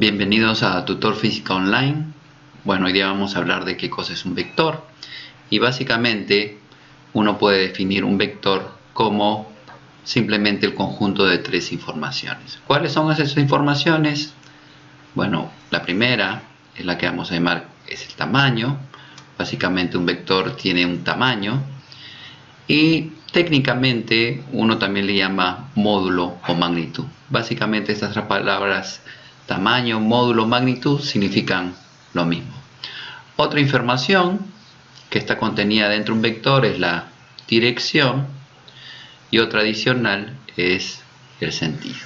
Bienvenidos a Tutor Física Online. Bueno, hoy día vamos a hablar de qué cosa es un vector. Y básicamente uno puede definir un vector como simplemente el conjunto de tres informaciones. ¿Cuáles son esas informaciones? Bueno, la primera es la que vamos a llamar es el tamaño. Básicamente un vector tiene un tamaño. Y técnicamente uno también le llama módulo o magnitud. Básicamente estas tres palabras, tamaño, módulo, magnitud, significan lo mismo. Otra información que está contenida dentro de un vector es la dirección y otra adicional es el sentido.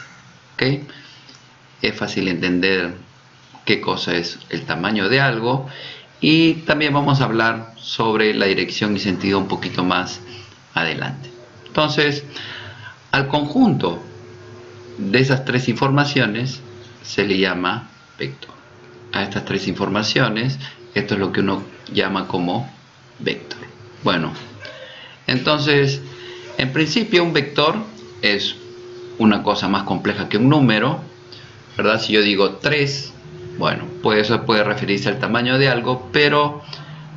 ¿Okay? Es fácil entender qué cosa es el tamaño de algo y también vamos a hablar sobre la dirección y sentido un poquito más adelante. Entonces, al conjunto de esas tres informaciones se le llama vector. A estas tres informaciones, esto es lo que uno llama como vector. Bueno, entonces, en principio un vector es una cosa más compleja que un número, ¿verdad? Si yo digo 3, bueno, pues eso puede referirse al tamaño de algo, pero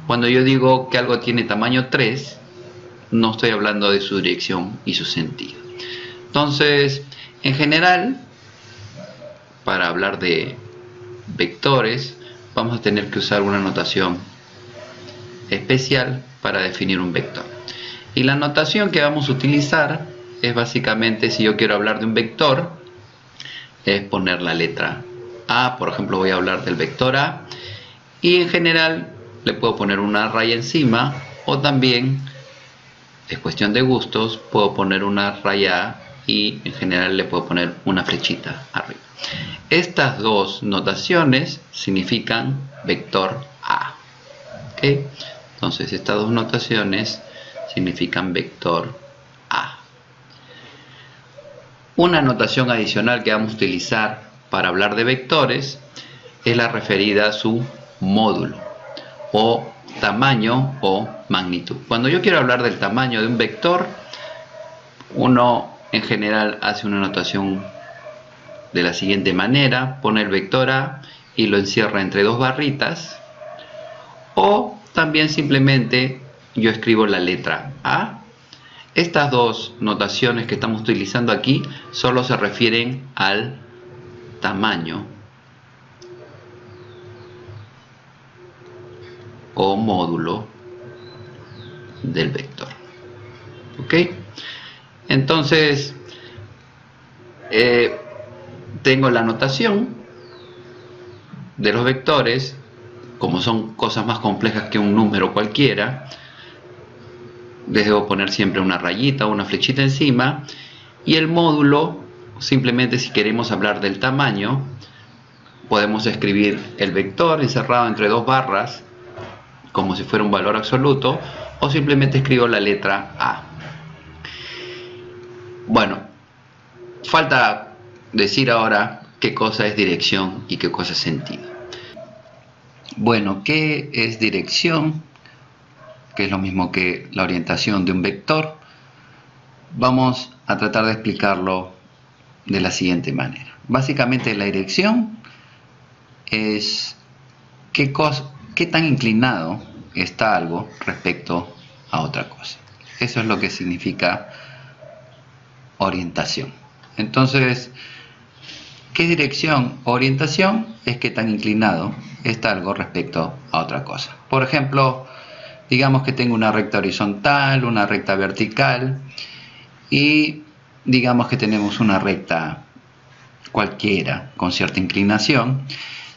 cuando yo digo que algo tiene tamaño 3, no estoy hablando de su dirección y su sentido. Entonces, en general, para hablar de vectores, vamos a tener que usar una notación especial para definir un vector. Y la notación que vamos a utilizar es básicamente, si yo quiero hablar de un vector, es poner la letra A. Por ejemplo, voy a hablar del vector A y en general le puedo poner una raya encima, o también, es cuestión de gustos, puedo poner una raya A y en general le puedo poner una flechita arriba. Estas dos notaciones significan vector A. ¿Okay? Entonces estas dos notaciones significan vector A. Una notación adicional que vamos a utilizar para hablar de vectores es la referida a su módulo o tamaño o magnitud. Cuando yo quiero hablar del tamaño de un vector, uno en general hace una notación de la siguiente manera: pone el vector A y lo encierra entre dos barritas, o también simplemente yo escribo la letra A. Estas dos notaciones que estamos utilizando aquí solo se refieren al tamaño o módulo del vector. ¿Ok? Entonces, tengo la notación de los vectores. Como son cosas más complejas que un número cualquiera, les debo poner siempre una rayita o una flechita encima. Y el módulo, simplemente si queremos hablar del tamaño, podemos escribir el vector encerrado entre dos barras como si fuera un valor absoluto, o simplemente escribo la letra A. Bueno, falta decir ahora qué cosa es dirección y qué cosa es sentido. Bueno, ¿qué es dirección? Que es lo mismo que la orientación de un vector. Vamos a tratar de explicarlo de la siguiente manera. Básicamente la dirección es qué tan inclinado está algo respecto a otra cosa. Eso es lo que significa orientación. Entonces, ¿qué es dirección? Orientación es qué tan inclinado está algo respecto a otra cosa. Por ejemplo, digamos que tengo una recta horizontal, una recta vertical, y digamos que tenemos una recta cualquiera con cierta inclinación.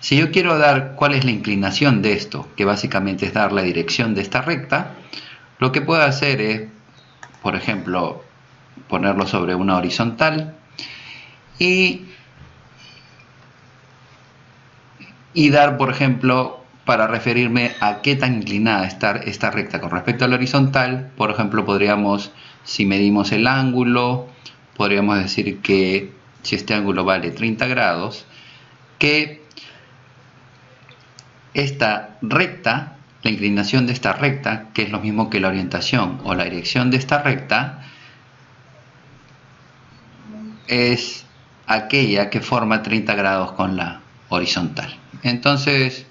Si yo quiero dar cuál es la inclinación de esto, que básicamente es dar la dirección de esta recta, lo que puedo hacer es, por ejemplo, ponerlo sobre una horizontal y dar, por ejemplo, para referirme a qué tan inclinada está esta recta con respecto a la horizontal. Por ejemplo, podríamos, si medimos el ángulo, podríamos decir que si este ángulo vale 30 grados, que esta recta, la inclinación de esta recta, que es lo mismo que la orientación o la dirección de esta recta, es aquella que forma 30 grados con la horizontal. Entonces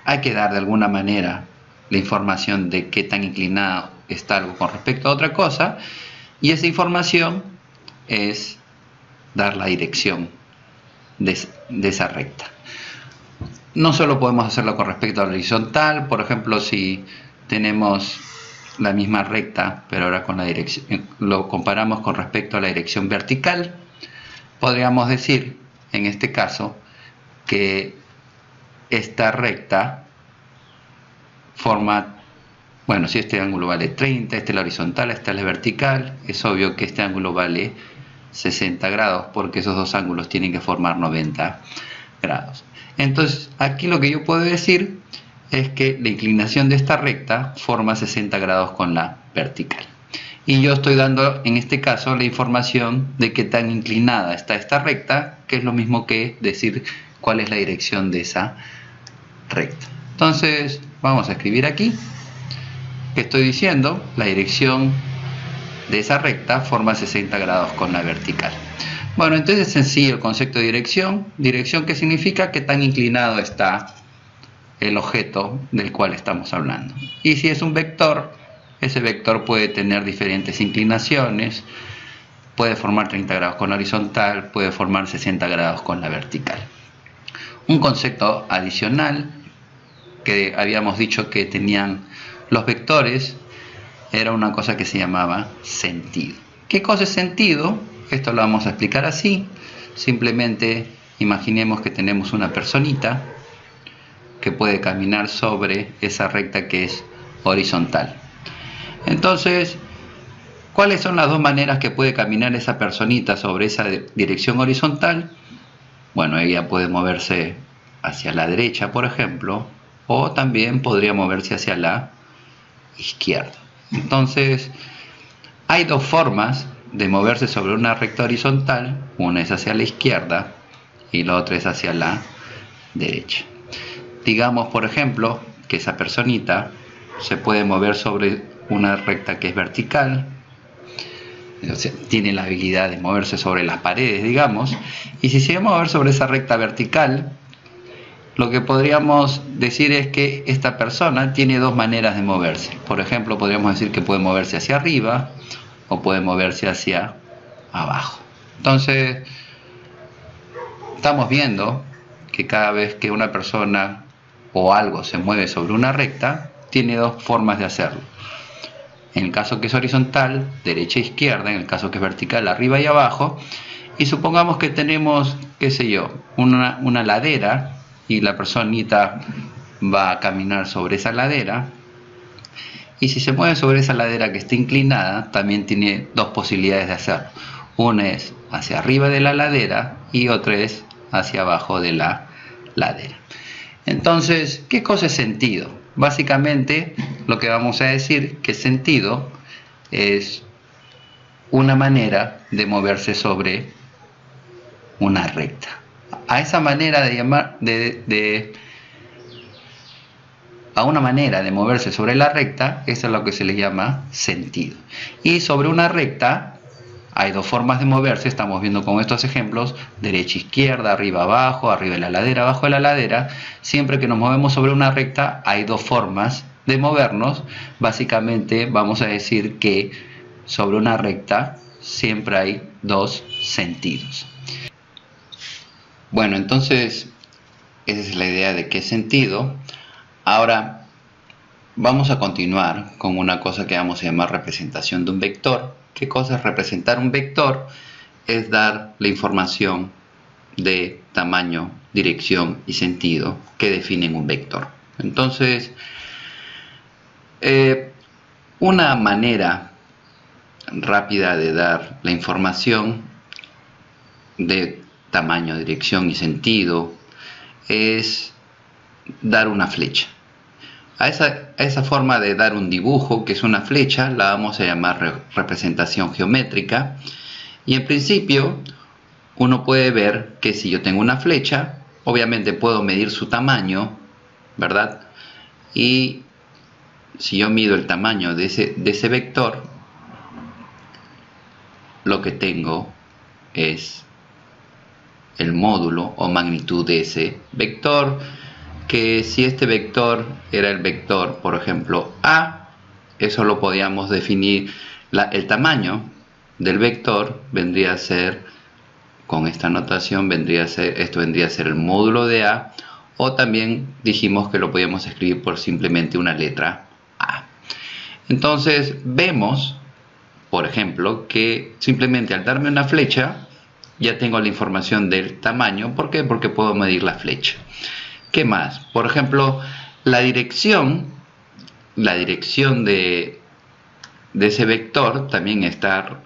hay que dar de alguna manera la información de qué tan inclinado está algo con respecto a otra cosa, y esa información es dar la dirección de esa recta. No solo podemos hacerlo con respecto a la horizontal, por ejemplo, si tenemos la misma recta, pero ahora con la dirección, lo comparamos con respecto a la dirección vertical, podríamos decir, en este caso, que esta recta forma, bueno, si este ángulo vale 30, este es la horizontal, esta es la vertical, es obvio que este ángulo vale 60 grados, porque esos dos ángulos tienen que formar 90 grados. Entonces, aquí lo que yo puedo decir es que la inclinación de esta recta forma 60 grados con la vertical. Y yo estoy dando, en este caso, la información de qué tan inclinada está esta recta, que es lo mismo que decir cuál es la dirección de esa recta. Entonces, vamos a escribir aquí que estoy diciendo, la dirección de esa recta forma 60 grados con la vertical. Bueno, entonces es sencillo el concepto de dirección. Dirección, que significa qué tan inclinado está el objeto del cual estamos hablando. Y si es un vector, ese vector puede tener diferentes inclinaciones, puede formar 30 grados con la horizontal, puede formar 60 grados con la vertical. Un concepto adicional que habíamos dicho que tenían los vectores era una cosa que se llamaba sentido. ¿Qué cosa es sentido? Esto lo vamos a explicar así. Simplemente imaginemos que tenemos una personita que puede caminar sobre esa recta que es horizontal. Entonces, ¿cuáles son las dos maneras que puede caminar esa personita sobre esa dirección horizontal? Bueno, ella puede moverse hacia la derecha, por ejemplo, o también podría moverse hacia la izquierda. Entonces, hay dos formas de moverse sobre una recta horizontal. Una es hacia la izquierda y la otra es hacia la derecha. Digamos, por ejemplo, que esa personita se puede mover sobre una recta que es vertical, o sea, tiene la habilidad de moverse sobre las paredes, digamos, y si se va a mover sobre esa recta vertical, lo que podríamos decir es que esta persona tiene dos maneras de moverse. Por ejemplo, podríamos decir que puede moverse hacia arriba o puede moverse hacia abajo. Entonces, estamos viendo que cada vez que una persona o algo se mueve sobre una recta, tiene dos formas de hacerlo. En el caso que es horizontal, derecha e izquierda; en el caso que es vertical, arriba y abajo. Y supongamos que tenemos, qué sé yo, una ladera, y la personita va a caminar sobre esa ladera. Y si se mueve sobre esa ladera que está inclinada, también tiene dos posibilidades de hacerlo. Una es hacia arriba de la ladera y otra es hacia abajo de la ladera. Entonces, ¿qué cosa es sentido? Básicamente, lo que vamos a decir que sentido es una manera de moverse sobre una recta. A esa manera de a una manera de moverse sobre la recta, eso es lo que se le llama sentido. Y sobre una recta hay dos formas de moverse, estamos viendo con estos ejemplos: derecha, izquierda, arriba, abajo, arriba de la ladera, abajo de la ladera. Siempre que nos movemos sobre una recta hay dos formas de movernos. Básicamente vamos a decir que sobre una recta siempre hay dos sentidos. Bueno, entonces esa es la idea de qué es sentido. Ahora vamos a continuar con una cosa que vamos a llamar representación de un vector. ¿Qué cosa es representar un vector? Es dar la información de tamaño, dirección y sentido que definen un vector. Entonces, una manera rápida de dar la información de tamaño, dirección y sentido es dar una flecha. A esa forma de dar un dibujo, que es una flecha, la vamos a llamar representación geométrica. Y en principio, uno puede ver que si yo tengo una flecha, obviamente puedo medir su tamaño, ¿verdad? Y si yo mido el tamaño de ese vector, lo que tengo es el módulo o magnitud de ese vector, que si este vector era el vector, por ejemplo, A, eso lo podíamos definir, el tamaño del vector vendría a ser, con esta notación, esto vendría a ser el módulo de A, o también dijimos que lo podíamos escribir por simplemente una letra A. Entonces vemos, por ejemplo, que simplemente al darme una flecha ya tengo la información del tamaño. ¿Por qué? Porque puedo medir la flecha. ¿Qué más? Por ejemplo, la dirección de ese vector también está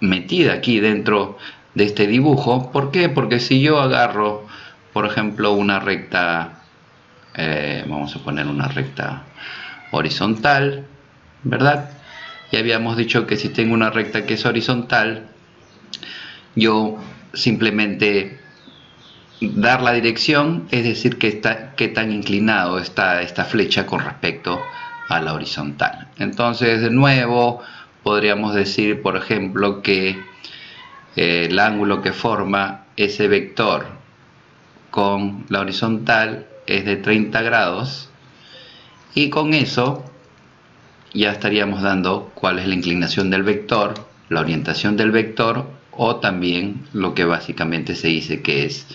metida aquí dentro de este dibujo. ¿Por qué? Porque si yo agarro, por ejemplo, una recta, vamos a poner una recta horizontal, ¿verdad? Ya habíamos dicho que si tengo una recta que es horizontal, yo simplemente dar la dirección, es decir, qué tan inclinado está esta flecha con respecto a la horizontal. Entonces, de nuevo, podríamos decir, por ejemplo, que el ángulo que forma ese vector con la horizontal es de 30 grados, y con eso ya estaríamos dando cuál es la inclinación del vector, la orientación del vector, o también lo que básicamente se dice que es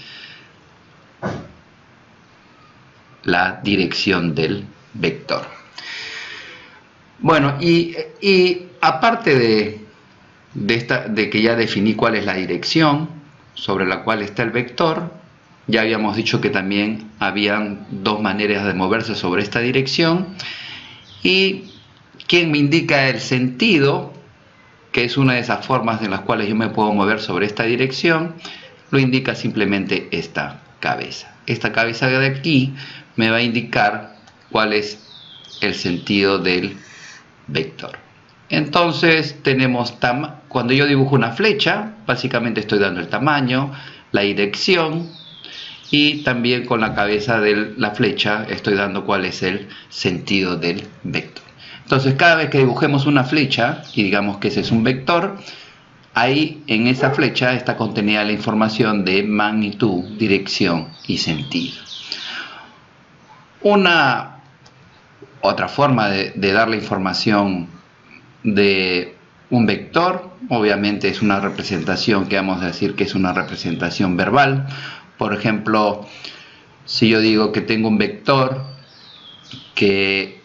la dirección del vector. Bueno, y aparte de que ya definí cuál es la dirección sobre la cual está el vector, ya habíamos dicho que también habían dos maneras de moverse sobre esta dirección, y quien me indica el sentido, que es una de esas formas en las cuales yo me puedo mover sobre esta dirección, lo indica simplemente esta cabeza. Esta cabeza de aquí me va a indicar cuál es el sentido del vector. Entonces tenemos, cuando yo dibujo una flecha, básicamente estoy dando el tamaño, la dirección, y también con la cabeza de la flecha estoy dando cuál es el sentido del vector. Entonces cada vez que dibujemos una flecha y digamos que ese es un vector, ahí en esa flecha está contenida la información de magnitud, dirección y sentido. Otra forma de dar la información de un vector, obviamente, es una representación que vamos a decir que es una representación verbal. Por ejemplo, si yo digo que tengo un vector que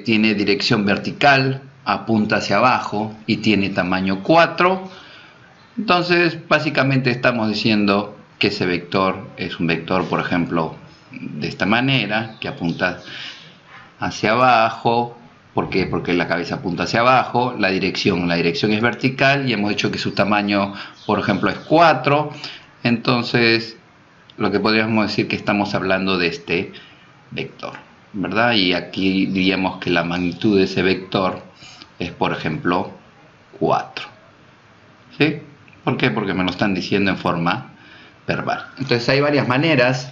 tiene dirección vertical, apunta hacia abajo y tiene tamaño 4, entonces básicamente estamos diciendo que ese vector es un vector, por ejemplo, de esta manera, que apunta hacia abajo. ¿Por qué? Porque la cabeza apunta hacia abajo, la dirección es vertical y hemos dicho que su tamaño, por ejemplo, es 4. Entonces, lo que podríamos decir que estamos hablando de este vector, ¿verdad? Y aquí diríamos que la magnitud de ese vector es, por ejemplo, 4. ¿Sí? ¿Por qué? Porque me lo están diciendo en forma verbal. Entonces hay varias maneras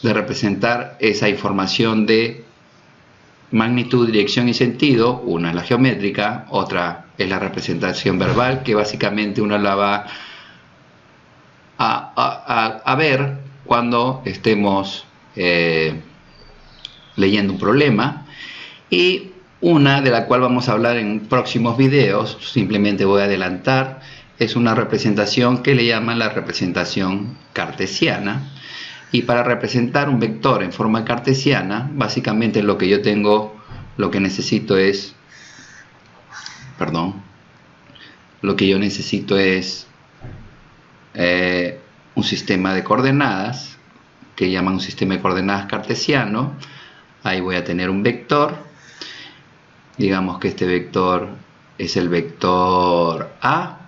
de representar esa información de magnitud, dirección y sentido. Una es la geométrica, otra es la representación verbal, que básicamente uno la va a ver cuando estemos leyendo un problema, y una de la cual vamos a hablar en próximos videos, simplemente voy a adelantar, es una representación que le llaman la representación cartesiana. Y para representar un vector en forma cartesiana, básicamente lo que yo necesito es un sistema de coordenadas, que llaman un sistema de coordenadas cartesiano. Ahí voy a tener un vector, digamos que este vector es el vector A,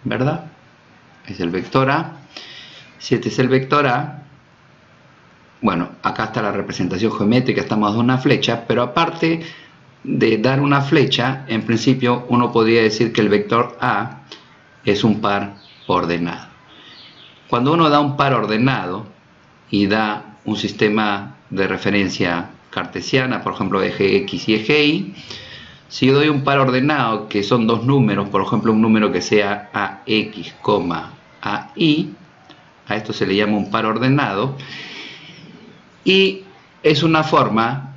¿verdad? Es el vector A. Si este es el vector A, bueno, acá está la representación geométrica, estamos dando una flecha, pero aparte de dar una flecha, en principio uno podría decir que el vector A es un par ordenado. Cuando uno da un par ordenado y da un sistema de referencia cartesiana, por ejemplo eje X y eje Y, si yo doy un par ordenado que son dos números, por ejemplo un número que sea AX, a I. A esto se le llama un par ordenado. Y es una forma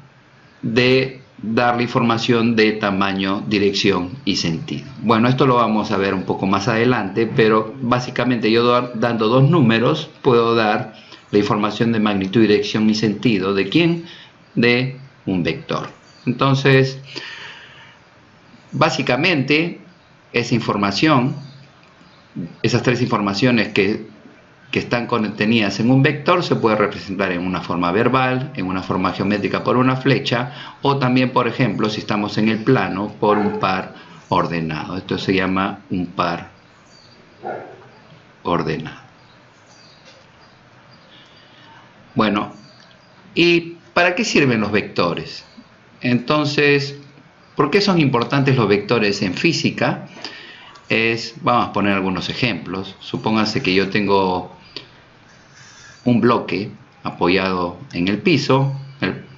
de darle información de tamaño, dirección y sentido. Bueno, esto lo vamos a ver un poco más adelante, pero básicamente yo dando dos números puedo dar la información de magnitud, dirección y sentido. ¿De quién? De un vector. Entonces, básicamente, esa información, esas tres informaciones que están contenidas en un vector se puede representar en una forma verbal, en una forma geométrica por una flecha, o también, por ejemplo, si estamos en el plano, por un par ordenado. Esto se llama un par ordenado. Bueno, ¿y para qué sirven los vectores? Entonces, ¿por qué son importantes los vectores en física? Vamos a poner algunos ejemplos. Supónganse que yo tengo un bloque apoyado en el piso.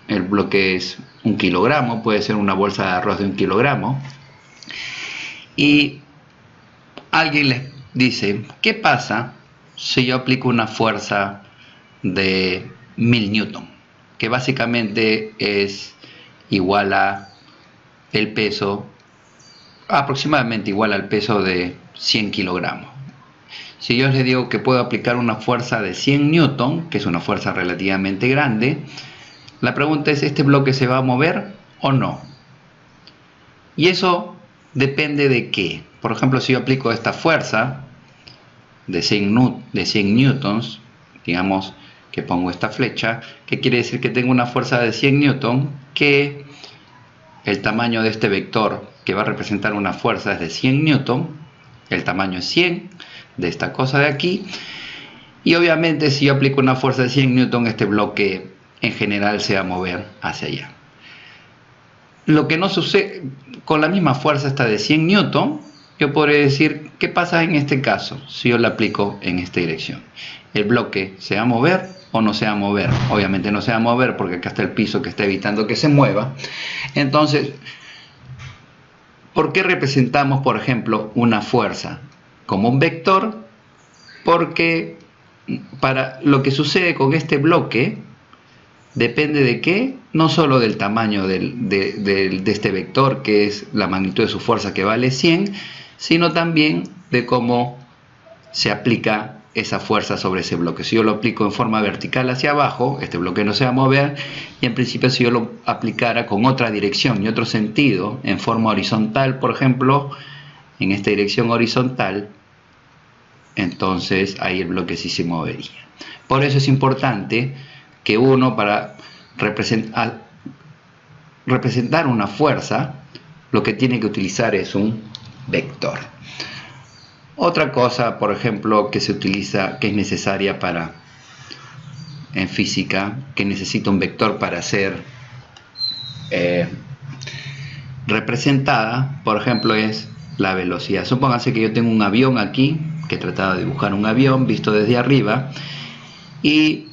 El bloque es 1 kilogramo, puede ser una bolsa de arroz de 1 kilogramo. Y alguien les dice, ¿qué pasa si yo aplico una fuerza de 1000 newton? Que básicamente es igual a el peso, aproximadamente igual al peso de 100 kilogramos. Si yo les digo que puedo aplicar una fuerza de 100 newton, que es una fuerza relativamente grande, la pregunta es, ¿este bloque se va a mover o no? Y eso depende de qué. Por ejemplo, si yo aplico esta fuerza de 100 newtons, digamos que pongo esta flecha, ¿qué quiere decir? Que tengo una fuerza de 100 newton, que el tamaño de este vector que va a representar una fuerza es de 100 newton, el tamaño es 100 de esta cosa de aquí, y obviamente si yo aplico una fuerza de 100 newton, este bloque en general se va a mover hacia allá. Lo que no sucede con la misma fuerza esta de 100 newton, yo podré decir, ¿qué pasa en este caso si yo la aplico en esta dirección? ¿El bloque se va a mover o no se va a mover? Obviamente no se va a mover porque acá está el piso que está evitando que se mueva. Entonces, ¿por qué representamos, por ejemplo, una fuerza como un vector? Porque para lo que sucede con este bloque depende de qué, no solo del tamaño de este vector, que es la magnitud de su fuerza que vale 100, sino también de cómo se aplica esa fuerza sobre ese bloque. Si yo lo aplico en forma vertical hacia abajo, este bloque no se va a mover, y en principio si yo lo aplicara con otra dirección y otro sentido, en forma horizontal, por ejemplo, en esta dirección horizontal, entonces ahí el bloque sí se movería. Por eso es importante que uno, para representar una fuerza, lo que tiene que utilizar es un vector. Otra cosa, por ejemplo, que se utiliza, que es necesaria en física, que necesita un vector para ser representada, por ejemplo, es la velocidad. Supónganse que yo tengo un avión aquí, que he tratado de dibujar un avión visto desde arriba, y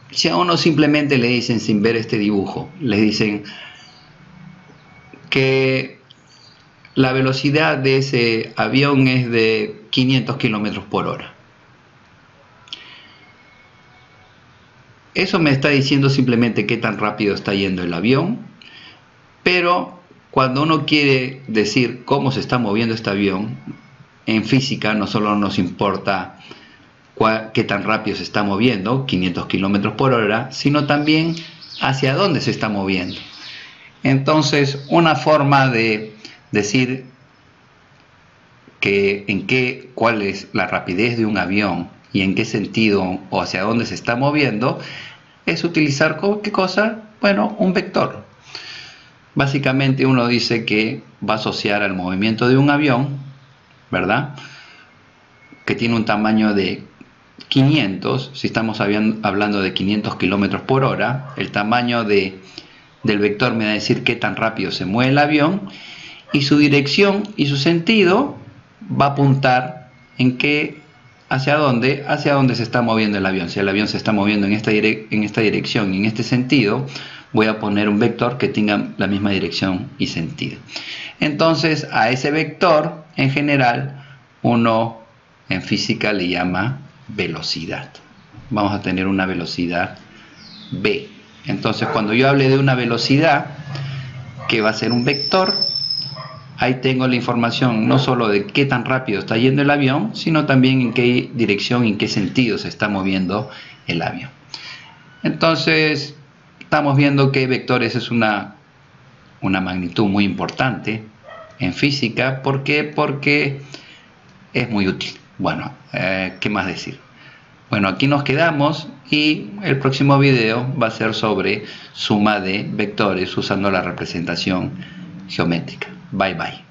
si a uno simplemente le dicen, sin ver este dibujo, le dicen que la velocidad de ese avión es de 500 kilómetros por hora. Eso me está diciendo simplemente qué tan rápido está yendo el avión, pero cuando uno quiere decir cómo se está moviendo este avión, en física no solo nos importa qué tan rápido se está moviendo, 500 kilómetros por hora, sino también hacia dónde se está moviendo. Entonces, una forma de decir cuál es la rapidez de un avión y en qué sentido o hacia dónde se está moviendo es utilizar, ¿qué cosa? Bueno, un vector. Básicamente uno dice que va a asociar al movimiento de un avión, ¿verdad?, que tiene un tamaño de 500, si estamos hablando de 500 kilómetros por hora, el tamaño del vector me va a decir qué tan rápido se mueve el avión, y su dirección y su sentido va a apuntar hacia dónde se está moviendo el avión. Si el avión se está moviendo en esta dirección y en este sentido, voy a poner un vector que tenga la misma dirección y sentido. Entonces, a ese vector, en general, uno en física le llama velocidad. Vamos a tener una velocidad v. Entonces, cuando yo hable de una velocidad que va a ser un vector, ahí tengo la información no solo de qué tan rápido está yendo el avión, sino también en qué dirección, en qué sentido se está moviendo el avión. Entonces, estamos viendo que vectores es una magnitud muy importante en física. ¿Por qué? Porque es muy útil. Bueno, ¿qué más decir? Bueno, aquí nos quedamos y el próximo video va a ser sobre suma de vectores usando la representación geométrica. Bye bye.